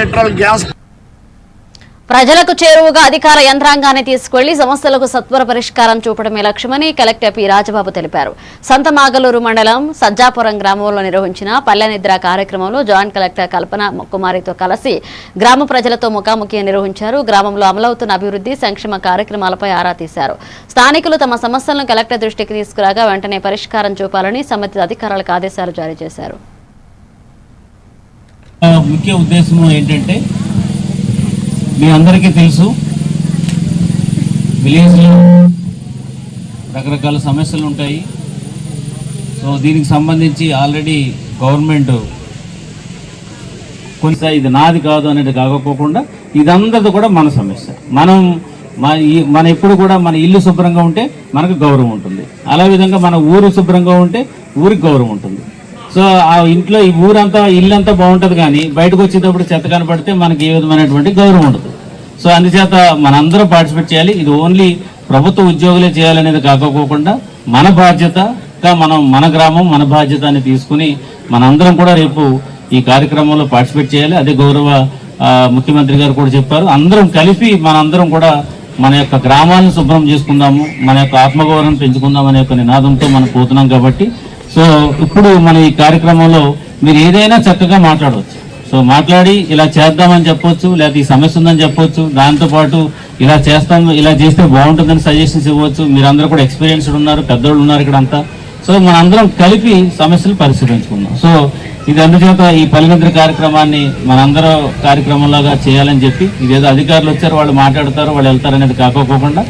Petrol gas ప్రజలకు చేరువగా అధికార యంత్రాంగాన్ని తీసుకెళ్లి సమస్యలకు సత్వర పరిష్కారం చూపడమే లక్ష్యమని కలెక్టర్ పి రాజబాబు తెలిపారు. సంతమాగలూరు మండలం సజ్జాపురం గ్రామంలో నిర్వహించిన పల్లెనిద్ర కార్యక్రమంలో జాయింట్ కలెక్టర్ కల్పన కుమారితో కలిసి గ్రామ ప్రజలతో ముఖాముఖి నిర్వహించారు. గ్రామంలో అమలవుతున్న అభివృద్ధి సంక్షేమ కార్యక్రమాలపై ఆరా తీశారు. స్థానికులు తమ సమస్యలను కలెక్టర్ దృష్టికి తీసుకురాగా వెంటనే పరిష్కారం చూపాలని సంబంధిత అధికారులకు ఆదేశాలు జారీ చేశారు. ముఖ్య ఉద్దేశం ఏంటంటే మీ అందరికీ తెలుసు, విలేజ్లో రకరకాల సమస్యలు ఉంటాయి. సో దీనికి సంబంధించి ఆల్రెడీ గవర్నమెంట్ కొంత ఇది నాది కాదు అనేది కాకపోకుండా ఇదందరిది కూడా మన సమస్య. మన ఎప్పుడు కూడా మన ఇల్లు శుభ్రంగా ఉంటే మనకు గౌరవం ఉంటుంది, అలా విధంగా మన ఊరు శుభ్రంగా ఉంటే ఊరికి గౌరవం ఉంటుంది. సో ఆ ఇంట్లో ఈ ఊరంతా ఇల్లంతా బాగుంటుంది, కానీ బయటకు వచ్చేటప్పుడు చెత్త కనపడితే మనకి ఏ విధమైనటువంటి గౌరవం ఉండదు. సో అందుచేత మనందరం పార్టిసిపేట్ చేయాలి. ఇది ఓన్లీ ప్రభుత్వ ఉద్యోగులే చేయాలనేది కాకపోకుండా మన బాధ్యతగా మన గ్రామం మన బాధ్యత అని తీసుకుని మనందరం కూడా రేపు ఈ కార్యక్రమంలో పార్టిసిపేట్ చేయాలి. అదే గౌరవ ముఖ్యమంత్రి గారు కూడా చెప్పారు. అందరం కలిపి మనందరం కూడా మన యొక్క గ్రామాలను శుభ్రం చేసుకుందాము, మన యొక్క ఆత్మగౌరవం పెంచుకుందాం అనే ఒక నినాదంతో మనం పోతున్నాం. కాబట్టి సో ఇప్పుడు మన ఈ కార్యక్రమంలో మీరు ఏదైనా చక్కగా మాట్లాడవచ్చు. సో మాట్లాడి ఇలా చేద్దామని చెప్పొచ్చు, లేకపోతే ఈ సమస్య ఉందని చెప్పొచ్చు, దాంతోపాటు ఇలా చేస్తాము, ఇలా చేస్తే బాగుంటుందని సజెషన్స్ ఇవ్వచ్చు. మీరందరూ కూడా ఎక్స్పీరియన్స్డ్ ఉన్నారు, పెద్దోళ్ళు ఉన్నారు ఇక్కడ అంతా. సో మనందరం కలిపి సమస్యలు పరిశీలించుకుందాం. సో ఇది అందుచేత ఈ పల్లెనిద్ర కార్యక్రమాన్ని మనందరూ కార్యక్రమంలాగా చేయాలని చెప్పి, ఇదేదో అధికారులు వచ్చారు వాళ్ళు మాట్లాడతారు వాళ్ళు వెళ్తారు అనేది కాకపోకుండా